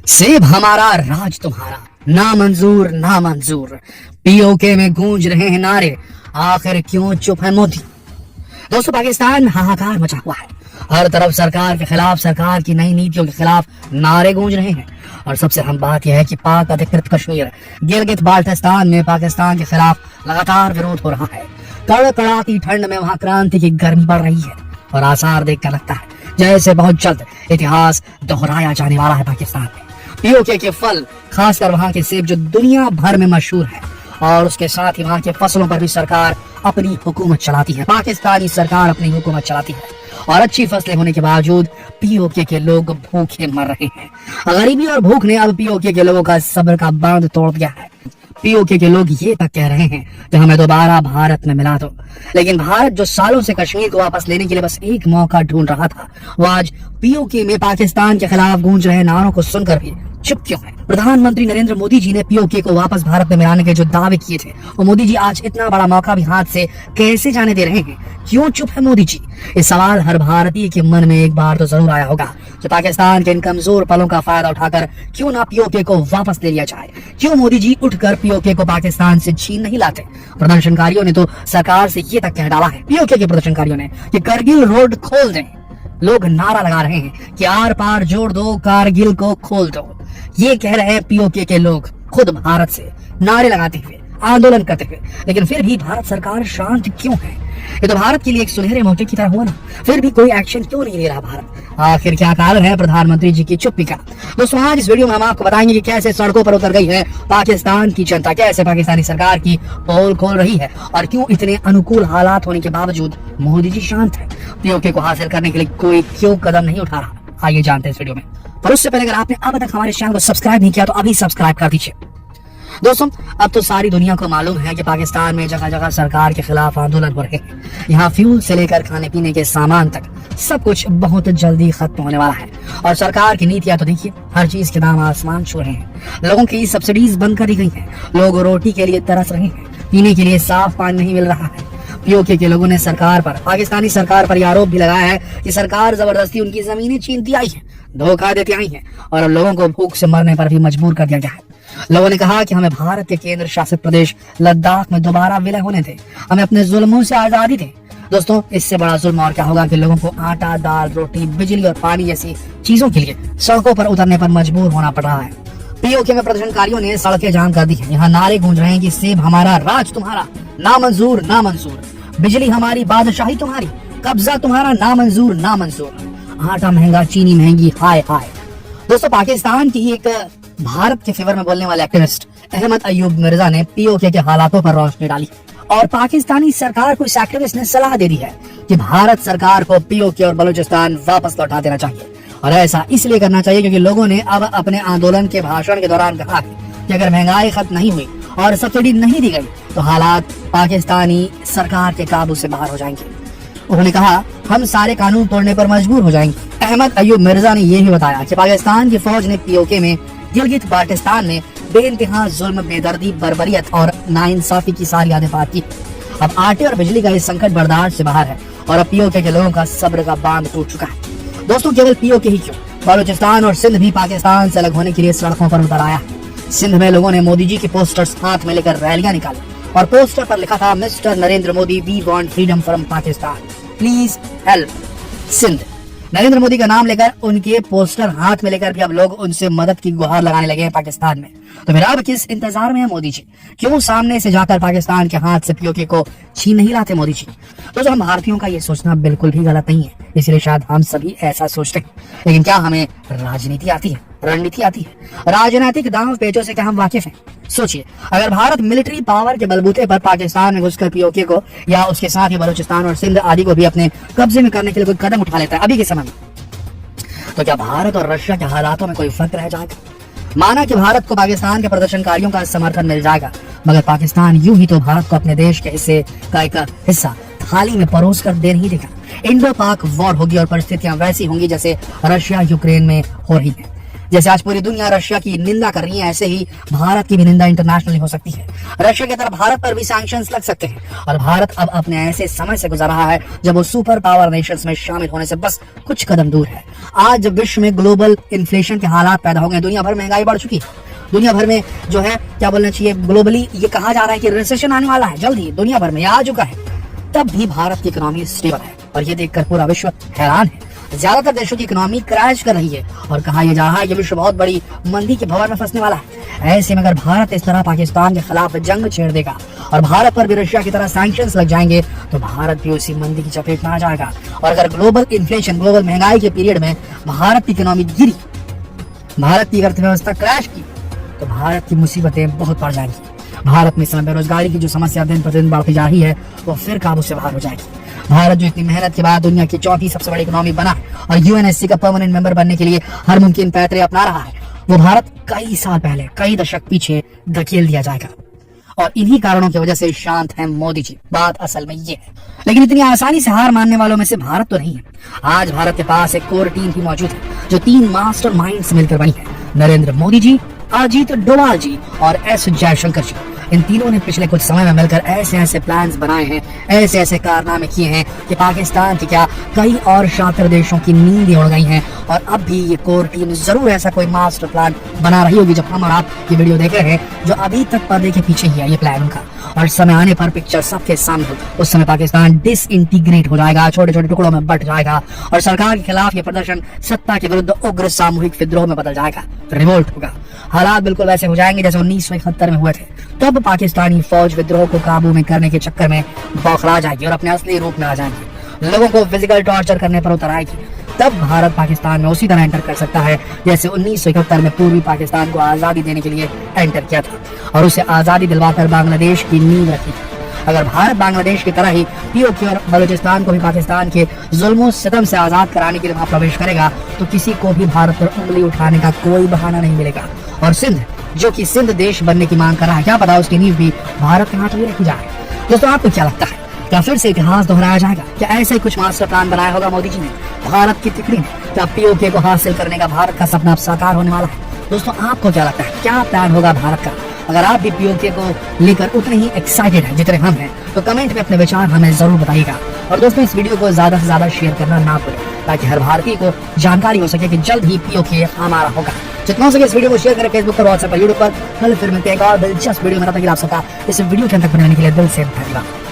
सेब हमारा राज तुम्हारा, ना मंजूर ना मंजूर। पीओके में गूंज रहे हैं नारे, आखिर क्यों चुप है मोदी। दोस्तों, पाकिस्तान हाहाकार मचा हुआ है। हर तरफ सरकार के खिलाफ, सरकार की नई नीतियों के खिलाफ नारे गूंज रहे हैं। और सबसे अहम बात यह है कि पाक अधिकृत कश्मीर गिलगित बाल्टिस्तान में पाकिस्तान के खिलाफ लगातार विरोध हो रहा है। कड़कड़ाती ठंड में वहां क्रांति की गर्मी बढ़ रही है और आसार देखकर लगता है जैसे बहुत जल्द इतिहास दोहराया जाने वाला है। पाकिस्तान में पीओके के फल, खासकर वहां के सेब जो दुनिया भर में मशहूर है, और उसके साथ ही वहां के फसलों पर भी सरकार अपनी हुकूमत चलाती है। पाकिस्तानी सरकार अपनी हुकूमत चलाती है और अच्छी फसलें होने के बावजूद पीओके के लोग भूखे मर रहे हैं। गरीबी और भूख ने अब पीओके के लोगों का सब्र का बांध तोड़ दिया है। पीओके के लोग ये तक कह रहे हैं कि हमें दोबारा भारत में मिला दो। लेकिन भारत जो सालों से कश्मीर को वापस लेने के लिए बस एक मौका ढूंढ रहा था, वो आज पीओके में पाकिस्तान के खिलाफ गूंज रहे नारों को सुनकर भी चुप क्यों है। प्रधानमंत्री नरेंद्र मोदी जी ने पीओके को वापस भारत में मिलाने के जो दावे किए थे, वो मोदी जी आज इतना बड़ा मौका भी हाथ से कैसे जाने दे रहे हैं। क्यों चुप है मोदी जी? ये सवाल हर भारतीय के मन में एक बार तो जरूर आया होगा। जो पाकिस्तान के इन कमजोर पलों का फायदा उठाकर क्यों ना पीओके को वापस ले लिया जाए। क्यों मोदी जी उठकर पीओके को पाकिस्तान से छीन नहीं लाते। प्रदर्शनकारियों ने तो सरकार से ये तक कह डाला है, पीओके के प्रदर्शनकारियों ने, कि करगिल रोड खोल दें। लोग नारा लगा रहे हैं कि आर पार जोड़ दो, कारगिल को खोल दो। ये कह रहे हैं पीओके के लोग खुद भारत से नारे लगाते हुए, आंदोलन करते हुए। लेकिन फिर भी भारत सरकार शांत क्यों है? ये तो भारत के लिए एक सुनहरे मौके की तरह हुआ ना, फिर भी कोई एक्शन क्यों नहीं ले रहा भारत? आखिर क्या कारण है प्रधानमंत्री जी की चुप्पी का? दोस्तों, आज इस वीडियो में हम आपको बताएंगे कि कैसे सड़कों पर उतर गई है पाकिस्तान की जनता, कैसे पाकिस्तानी सरकार की पोल खोल रही है और क्यों इतने अनुकूल हालात होने के बावजूद मोदी जी शांत है। पीओके को हासिल करने के लिए कोई क्यों कदम नहीं उठा रहा? आइए जानते हैं इस वीडियो में। पर उससे पहले अगर आपने अब तक हमारे चैनल को सब्सक्राइब नहीं किया तो अभी सब्सक्राइब कर दीजिए। दोस्तों, अब तो सारी दुनिया को मालूम है कि पाकिस्तान में जगह जगह सरकार के खिलाफ आंदोलन हो रहे हैं। यहाँ फ्यूल से लेकर खाने पीने के सामान तक सब कुछ बहुत जल्दी खत्म होने वाला है। और सरकार की नीतियां तो देखिए, हर चीज के दाम आसमान छू रहे हैं। लोगों की सब्सिडीज बंद कर दी गई है। लोग रोटी के लिए तरस रहे हैं, पीने के लिए साफ पानी नहीं मिल रहा है। पीओके के लोगों ने सरकार पर, पाकिस्तानी सरकार पर आरोप भी लगाया है कि सरकार जबरदस्ती उनकी जमीनें छीनती आई है, धोखा देती आई है और अब लोगों को भूख से मरने पर भी मजबूर कर दिया गया है। लोगों ने कहा कि हमें भारत के केंद्र शासित प्रदेश लद्दाख में दोबारा विलय होने थे, हमें अपने जुल्मों से आजादी थे। दोस्तों, इससे बड़ा जुल्म और क्या होगा कि लोगों को आटा, दाल, रोटी, बिजली और पानी जैसी चीजों के लिए सड़कों पर उतरने पर मजबूर होना पड़ रहा है। पीओके में प्रदर्शनकारियों ने सड़कें जाम कर दी है। यहाँ नारे गूंज रहे हैं कि सेब हमारा राज तुम्हारा, ना मंजूर ना मंजूर। बिजली हमारी बादशाही तुम्हारी, कब्जा तुम्हारा, ना मंजूर ना मंजूर। आटा महंगा, चीनी महंगी, हाय हाय। दोस्तों, पाकिस्तान की एक भारत के फेवर में बोलने वाले एक्टिविस्ट अहमद अयूब मिर्जा ने पीओके के हालातों पर रोशनी डाली और पाकिस्तानी सरकार को इस एक्टिविस्ट ने सलाह दे दी है कि भारत सरकार को पीओके और बलूचिस्तान वापस लौटा देना चाहिए। और ऐसा इसलिए करना चाहिए क्योंकि लोगों ने अब अपने आंदोलन के भाषण के दौरान कहा कि अगर महंगाई खत्म नहीं हुई और सब्सिडी नहीं दी गई तो हालात पाकिस्तानी सरकार के काबू से बाहर हो जाएंगे। उन्होंने कहा, हम सारे कानून तोड़ने पर मजबूर हो जाएंगे। अहमद अयूब मिर्जा ने यह भी बताया कि पाकिस्तान की फौज ने पीओके में गिलगित बाल्टिस्तान में बेइंतहा जुल्म, बेदर्दी, बर्बरियत और नाइंसाफी की सारी यादें पार की। अब आटे और बिजली का ये संकट बर्दाश्त से बाहर है और अब पीओके के लोगों का सब्र का बांध टूट चुका है। दोस्तों, केवल पीओके ही क्यों, बलूचिस्तान और सिंध भी पाकिस्तान से अलग होने के लिए सड़कों पर उतर आया है। सिंध में लोगों ने मोदी जी के पोस्टर्स हाथ में लेकर रैलियां निकाली और पोस्टर पर लिखा था, mister Narendra Modi, we want freedom from Pakistan, please help Sindh. Narendra Modi का नाम लेकर, उनके पोस्टर हाथ में लेकर भी अब लोग उनसे मदद की गुहार लगाने लगे हैं पाकिस्तान में। तो फिर अब किस इंतजार में है मोदी जी? क्यों सामने से जाकर पाकिस्तान के हाथ से पीओके को छीन नहीं लाते मोदी जी? तो जो हम भारतीयों का ये सोचना बिल्कुल भी गलत नहीं है, इसलिए शायद हम सभी ऐसा सोचते हैं। लेकिन क्या हमें राजनीति आती है, रणनीति आती है? राजनीतिक दांव पेचों से क्या हम वाकिफ हैं? सोचिए, अगर भारत मिलिट्री पावर के बलबूते पर पाकिस्तान में घुसकर पीओके को या उसके साथ ही बलूचिस्तान और सिंध आदि को भी अपने कब्जे में करने के लिए कोई कदम उठा लेता है अभी के समय में, तो क्या भारत और रशिया के हालातों में कोई फर्क रह जाएगा? माना कि भारत को पाकिस्तान के प्रदर्शनकारियों का समर्थन मिल जाएगा, मगर पाकिस्तान यूं ही तो भारत को अपने देश के हिस्से का एक हिस्सा थाली में परोस कर दे नहीं देगा। इंडो पाक वॉर होगी और परिस्थितियां वैसी होंगी जैसे रशिया यूक्रेन में हो रही है। जैसे आज पूरी दुनिया रशिया की निंदा कर रही है, ऐसे ही भारत की भी निंदा इंटरनेशनली हो सकती है। रशिया की तरफ भारत पर भी सैंक्शंस लग सकते हैं और भारत अब अपने ऐसे समय से गुजर रहा है जब वो सुपर पावर नेशंस में शामिल होने से बस कुछ कदम दूर है। आज जब विश्व में ग्लोबल इन्फ्लेशन के हालात पैदा हो गए, दुनिया भर में महंगाई बढ़ चुकी है, दुनिया भर में जो है क्या बोलना चाहिए, ग्लोबली ये कहा जा रहा है कि रिसेशन आने वाला है जल्द ही, दुनिया भर में आ चुका है, तब भी भारत की इकोनॉमी स्टेबल है और ये देखकर पूरा विश्व हैरान है। ज्यादातर देशों की इकोनॉमी क्रैश कर रही है और कहा यह जा रहा है कि विश्व बहुत बड़ी मंदी के भंवर में फंसने वाला है। ऐसे में अगर भारत इस तरह पाकिस्तान के खिलाफ जंग छेड़ देगा और भारत पर भी रशिया की तरह सैंक्शंस लग जाएंगे तो भारत भी उसी मंदी की चपेट में आ जाएगा। और अगर ग्लोबल इन्फ्लेशन, ग्लोबल महंगाई के पीरियड में भारत की इकोनॉमी गिरी, भारत की अर्थव्यवस्था क्रैश की, तो भारत की मुसीबतें बहुत बढ़ जाएंगी। भारत में इस समय बेरोजगारी की जो समस्या दिन प्रतिदिन बढ़ती जा रही है वो फिर काबू से बाहर हो जाएगी। भारत जो इतनी मेहनत के बाद दुनिया की चौथी सबसे बड़ी इकोनॉमी बना और यूएनएससी का परमानेंट मेंबर बनने के लिए हर मुमकिन पैतरे अपना रहा है, वो भारत कई साल पहले, कई दशक पीछे धकेल दिया जाएगा। और इन्हीं कारणों की वजह से शांत है मोदी जी। बात असल में ये है, लेकिन इतनी आसानी से हार मानने वालों में से भारत तो नहीं है। आज भारत के पास एक कोर टीम भी मौजूद है जो 3 मास्टर माइंड्स मिलकर बनी है, नरेंद्र मोदी जी, अजीत डोभाल जी और एस जयशंकर जी। इन तीनों ने पिछले कुछ समय में मिलकर ऐसे ऐसे प्लान्स बनाए हैं, ऐसे ऐसे कारनामे किए हैं कि पाकिस्तान की क्या कई और शातिर देशों की नींदें उड़ गई हैं। और अब भी ये कोर टीम जरूर ऐसा कोई मास्टर प्लान बना रही होगी जब हम और आप ये वीडियो देख रहे हैं, जो अभी तक पर्दे के पीछे ही है ये प्लान उनका। और समय आने पर पिक्चर सबके सामने हो, उस समय पाकिस्तान डिसइंटीग्रेट हो जाएगा, छोटे छोटे टुकड़ों में बंट जाएगा और सरकार के खिलाफ ये प्रदर्शन सत्ता के विरुद्ध उग्र सामूहिक विद्रोह में बदल जाएगा, रिवोल्ट होगा। हालात बिल्कुल वैसे हो जाएंगे जैसे 1971 में हुए थे। तब पाकिस्तानी फौज विद्रोह को काबू में करने के चक्कर में बौखला जाएगी और अपने असली रूप में आ जाएंगी, लोगों को फिजिकल टॉर्चर करने पर उतर आएगी। तब भारत पाकिस्तान में उसी तरह एंटर कर सकता है जैसे 1971 में पूर्वी पाकिस्तान को आजादी देने के लिए एंटर किया था और उसे आजादी दिलवाकर बांग्लादेश की नींव रखी थी। अगर भारत बांग्लादेश की तरह ही पीओके और बलूचिस्तान को भी पाकिस्तान के जुल्म सितम से आजाद कराने के लिए वहां प्रवेश करेगा तो किसी को भी भारत पर उंगली उठाने का कोई बहाना नहीं मिलेगा। और सिंध, जो कि सिंध देश बनने की मांग कर रहा है, क्या पता उसकी नींव भी भारत के हाथों में रखी जाए। दोस्तों, आपको क्या लगता है, क्या फिर से इतिहास दोहराया जाएगा? क्या ऐसा ही कुछ मास्टर प्लान बनाया होगा मोदी जी ने, भारत की तिकड़ी ने? क्या पीओके को हासिल करने का भारत का सपना अब साकार होने वाला है? दोस्तों, आपको क्या लगता है, क्या प्लान होगा भारत का? अगर आप भी पीओके को लेकर उतने ही एक्साइटेड हैं जितने हम हैं तो कमेंट में अपने विचार हमें जरूर बताइएगा। और दोस्तों, इस वीडियो को ज्यादा से ज्यादा शेयर करना ना भूलें ताकि हर भारतीय को जानकारी हो सके कि जल्द ही पीओके हमारा होगा। जितना हो सके इस वीडियो को शेयर करें फेसबुक पर, व्हाट्सएप पर, यूट्यूब पर। कल फिर मिलते हैं एक और दिलचस्प वीडियो में। तब तक आप सबका इस वीडियो के अंत तक बनाने के लिए दिल से धन्यवाद।